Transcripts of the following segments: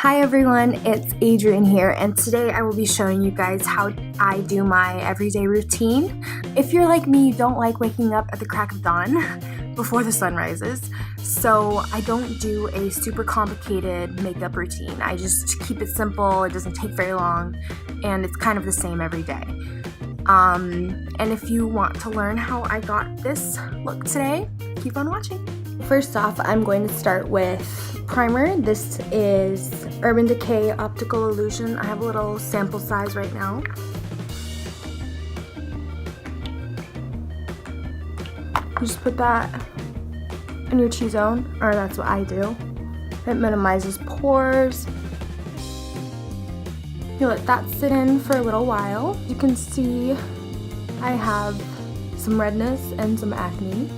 Hi everyone, it's Adrian here, and today I will be showing you guys how I do my everyday routine. If you're like me, you don't like waking up at the crack of dawn before the sun rises, so I don't do a super complicated makeup routine. I just keep it simple, it doesn't take very long, and it's kind of the same every day. And if you want to learn how I got this look today, keep on watching. First off, I'm going to start with primer. This is Urban Decay Optical Illusion. I have a little sample size right now. You just put that in your T-zone, or that's what I do. It minimizes pores. You let that sit in for a little while. You can see I have some redness and some acne,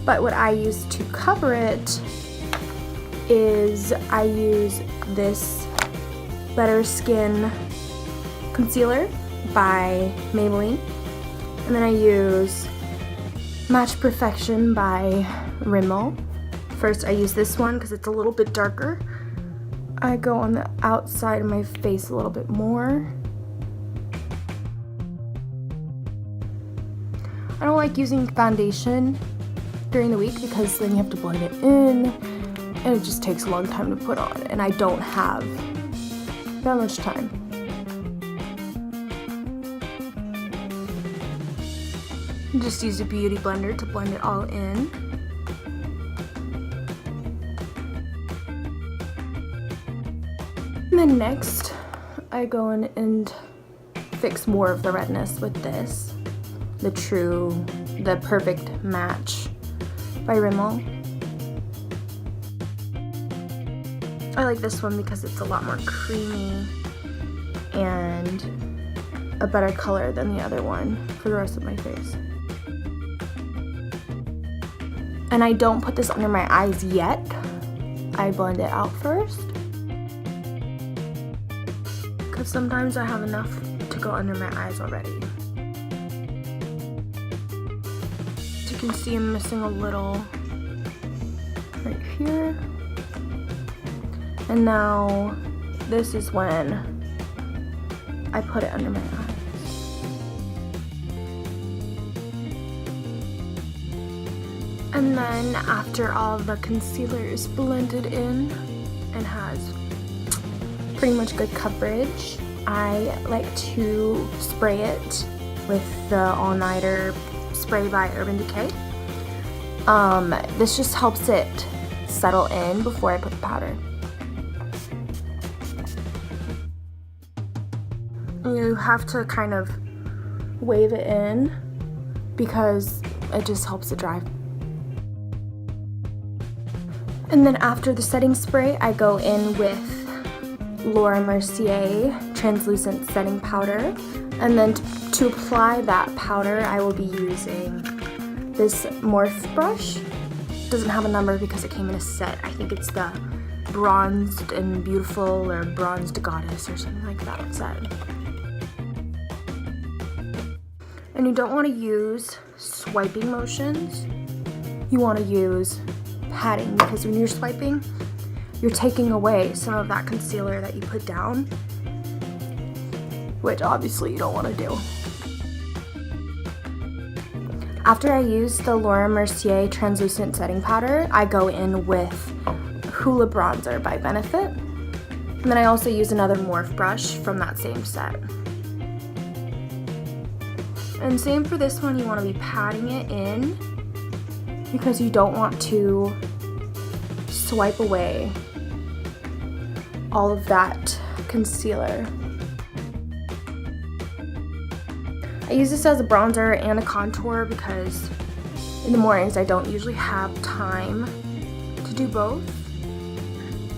but what I use to cover it is I use this Better Skin concealer by Maybelline, and then I use Match Perfection by Rimmel. First I use this one because it's a little bit darker. I go on the outside of my face a little bit more. I don't like using foundation during the week because then you have to blend it in and it just takes a long time to put on, and I don't have that much time. Just use a beauty blender to blend it all in. And then next, I go in and fix more of the redness with this, the Perfect Match by Rimmel. I like this one because it's a lot more creamy and a better color than the other one for the rest of my face. And I don't put this under my eyes yet. I blend it out first, because sometimes I have enough to go under my eyes already. As you can see, I'm missing a little right here. And now this is when I put it under my eyes. And then after all the concealer is blended in and has pretty much good coverage, I like to spray it with the All Nighter spray by Urban Decay. This just helps it settle in before I put the powder. You have to kind of wave it in because it just helps it dry. And then after the setting spray, I go in with Laura Mercier translucent setting powder, and then to apply that powder I will be using this Morphe brush. It doesn't have a number because it came in a set. I think it's the Bronzed and Beautiful or Bronzed Goddess or something like that set. And you don't want to use swiping motions. You want to use patting, because when you're swiping, you're taking away some of that concealer that you put down, which obviously you don't want to do. After I use the Laura Mercier translucent setting powder, I go in with Hoola Bronzer by Benefit. And then I also use another Morphe brush from that same set. And same for this one, you want to be patting it in because you don't want to swipe away all of that concealer. I use this as a bronzer and a contour because in the mornings I don't usually have time to do both.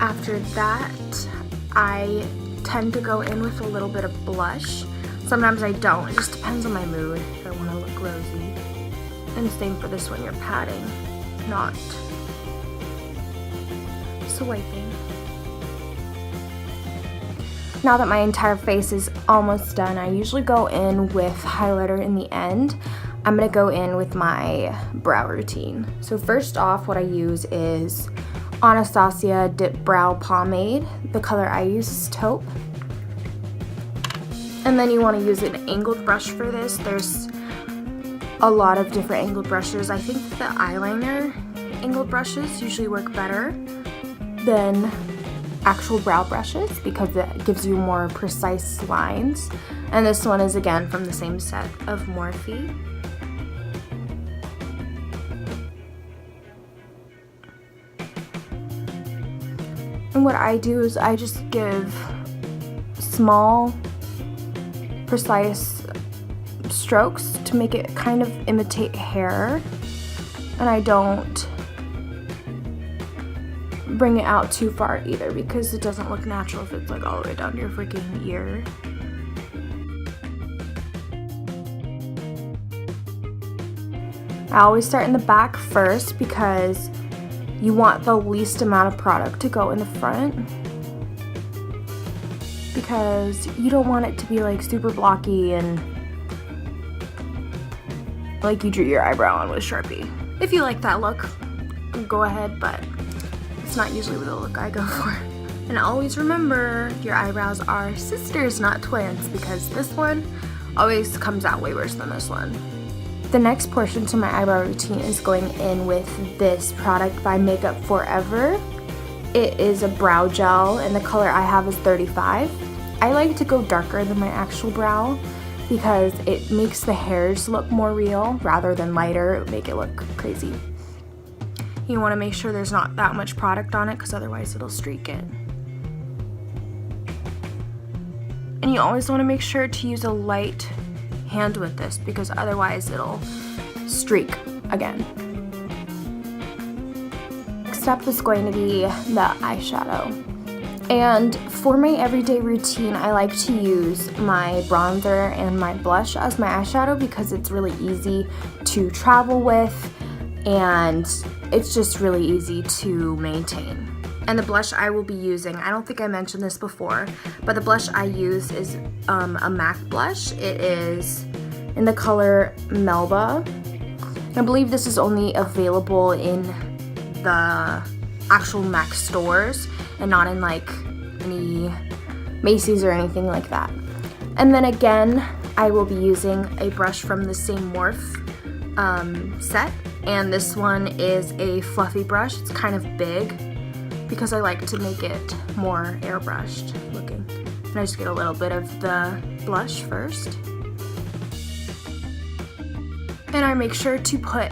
After that, I tend to go in with a little bit of blush. Sometimes I don't, it just depends on my mood if I want to look rosy. And same for this one, you're patting, not swiping. Now that my entire face is almost done, I usually go in with highlighter in the end. I'm gonna go in with my brow routine. So first off, what I use is Anastasia Dip Brow Pomade. The color I use is taupe. And then you want to use an angled brush for this. There's a lot of different angled brushes. I think the eyeliner angled brushes usually work better than actual brow brushes because it gives you more precise lines. And this one is again from the same set of Morphe. And what I do is I just give small, precise strokes to make it kind of imitate hair, and I don't bring it out too far either because it doesn't look natural if it's like all the way down to your freaking ear. I always start in the back first because you want the least amount of product to go in the front, because you don't want it to be like super blocky and like you drew your eyebrow on with Sharpie. If you like that look, go ahead, but it's not usually the look I go for. And always remember, your eyebrows are sisters, not twins, because this one always comes out way worse than this one. The next portion to my eyebrow routine is going in with this product by Makeup Forever. It is a brow gel, and the color I have is 35. I like to go darker than my actual brow because it makes the hairs look more real rather than lighter. It would make it look crazy. You want to make sure there's not that much product on it because otherwise it'll streak it. And you always want to make sure to use a light hand with this because otherwise it'll streak again. Next step is going to be the eyeshadow. And for my everyday routine, I like to use my bronzer and my blush as my eyeshadow because it's really easy to travel with and it's just really easy to maintain. And the blush I will be using, I don't think I mentioned this before, but the blush I use is a MAC blush. It is in the color Melba. I believe this is only available in the actual MAC stores and not in like any Macy's or anything like that. And then again, I will be using a brush from the same Morphe set, and this one is a fluffy brush. It's kind of big because I like to make it more airbrushed looking. And I just get a little bit of the blush first. And I make sure to put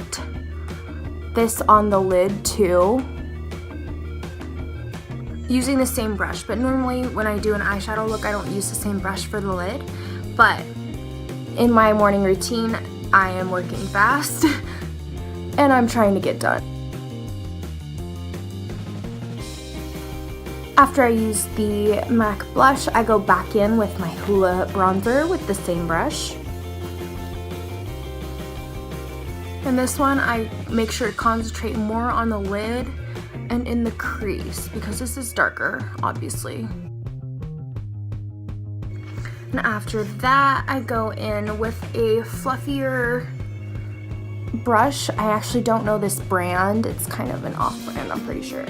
this on the lid too, using the same brush. But normally when I do an eyeshadow look, I don't use the same brush for the lid. But in my morning routine, I am working fast and I'm trying to get done. After I use the MAC blush, I go back in with my Hoola bronzer with the same brush. And this one, I make sure to concentrate more on the lid and in the crease because this is darker, obviously. And after that, I go in with a fluffier brush. I actually don't know this brand. It's kind of an off-brand, I'm pretty sure.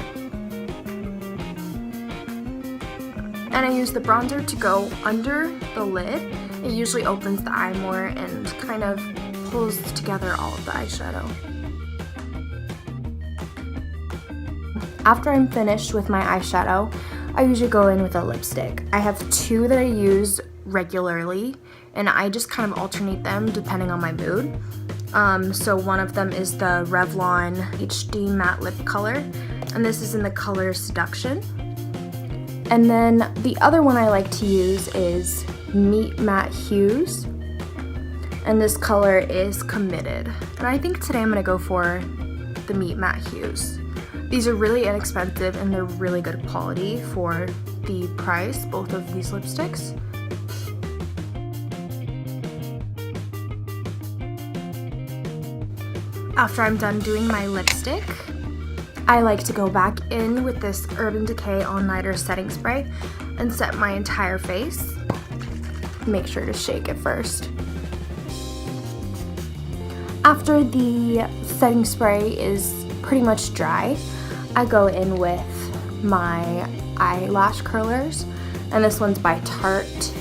And I use the bronzer to go under the lid. It usually opens the eye more and kind of pulls together all of the eyeshadow. After I'm finished with my eyeshadow, I usually go in with a lipstick. I have two that I use regularly, and I just kind of alternate them depending on my mood. So one of them is the Revlon HD Matte Lip Color, and this is in the color Seduction. And then the other one I like to use is Meet Matte Hues, and this color is Committed. And I think today I'm gonna go for the Meet Matte Hues. These are really inexpensive and they're really good quality for the price, both of these lipsticks. After I'm done doing my lipstick, I like to go back in with this Urban Decay All Nighter setting spray and set my entire face. Make sure to shake it first. After the setting spray is pretty much dry, I go in with my eyelash curlers, and this one's by Tarte.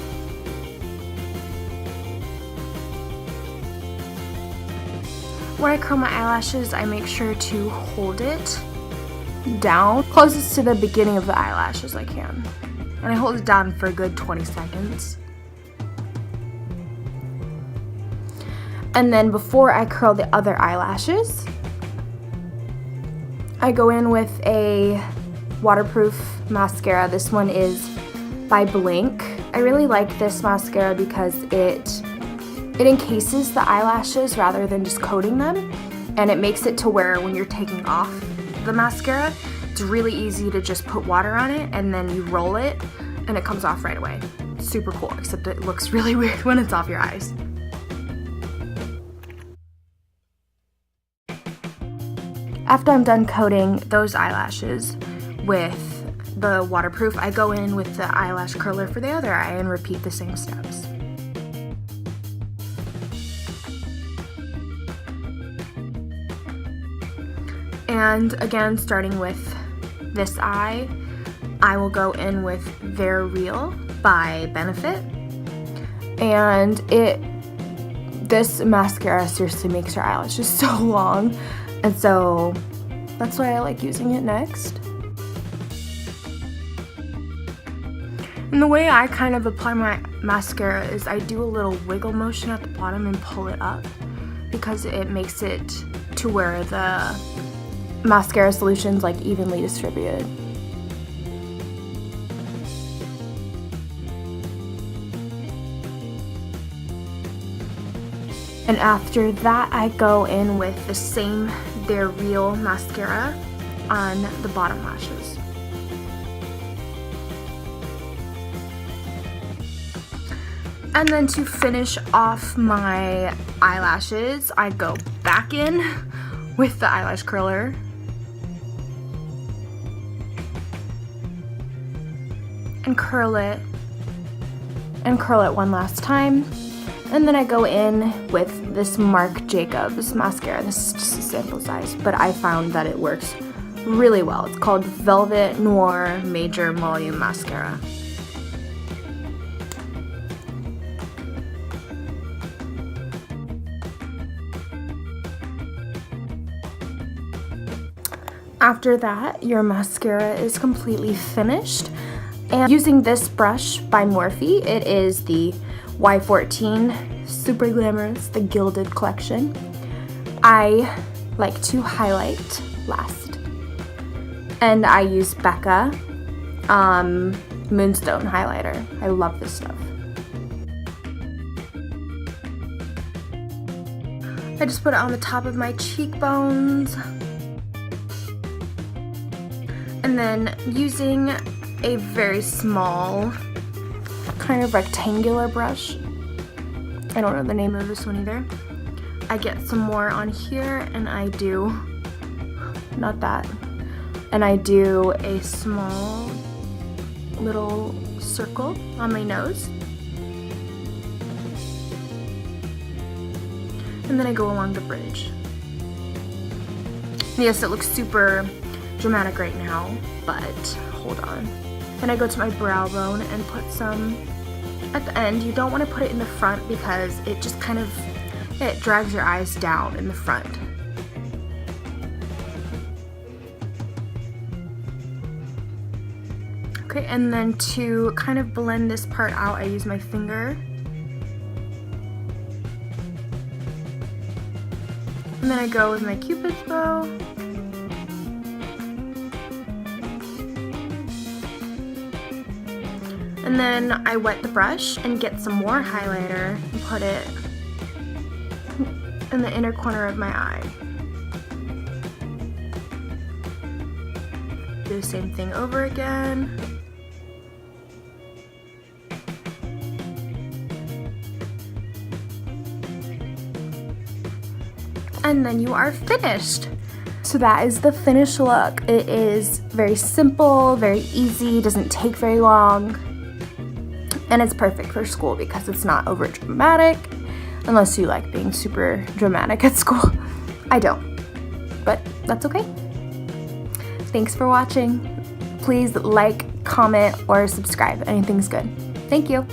When I curl my eyelashes, I make sure to hold it down closest to the beginning of the eyelash as I can. And I hold it down for a good 20 seconds. And then before I curl the other eyelashes, I go in with a waterproof mascara. This one is by Blink. I really like this mascara because it encases the eyelashes rather than just coating them, and it makes it to where when you're taking off the mascara, it's really easy to just put water on it and then you roll it and it comes off right away. It's super cool, except it looks really weird when it's off your eyes. After I'm done coating those eyelashes with the waterproof, I go in with the eyelash curler for the other eye and repeat the same steps. And again, starting with this eye, I will go in with They're Real by Benefit. And this mascara seriously makes your eyelashes so long. And so that's why I like using it next. And the way I kind of apply my mascara is I do a little wiggle motion at the bottom and pull it up, because it makes it to where the mascara solution's like evenly distributed. And after that, I go in with the same They're Real mascara on the bottom lashes. And then to finish off my eyelashes, I go back in with the eyelash curler. And curl it one last time. And then I go in with this Marc Jacobs mascara. This is just a sample size, but I found that it works really well. It's called Velvet Noir Major Volume Mascara. After that, your mascara is completely finished. And using this brush by Morphe, it is the Y14 Super Glamorous, the Gilded Collection. I like to highlight last. And I use Becca Moonstone highlighter. I love this stuff. I just put it on the top of my cheekbones. And then using a very small kind of rectangular brush, I don't know the name of this one either, I get some more on here and I do, and I do a small little circle on my nose. And then I go along the bridge. Yes, it looks super dramatic right now, but hold on. Then I go to my brow bone and put some at the end. You don't want to put it in the front because it just kind of, it drags your eyes down in the front. Okay, and then to kind of blend this part out, I use my finger. And then I go with my Cupid's bow. And then I wet the brush and get some more highlighter and put it in the inner corner of my eye. Do the same thing over again. And then you are finished. So that is the finished look. It is very simple, very easy, doesn't take very long. And it's perfect for school because it's not over dramatic, unless you like being super dramatic at school. I don't, but that's okay. Thanks for watching. Please like, comment, or subscribe. Anything's good. Thank you.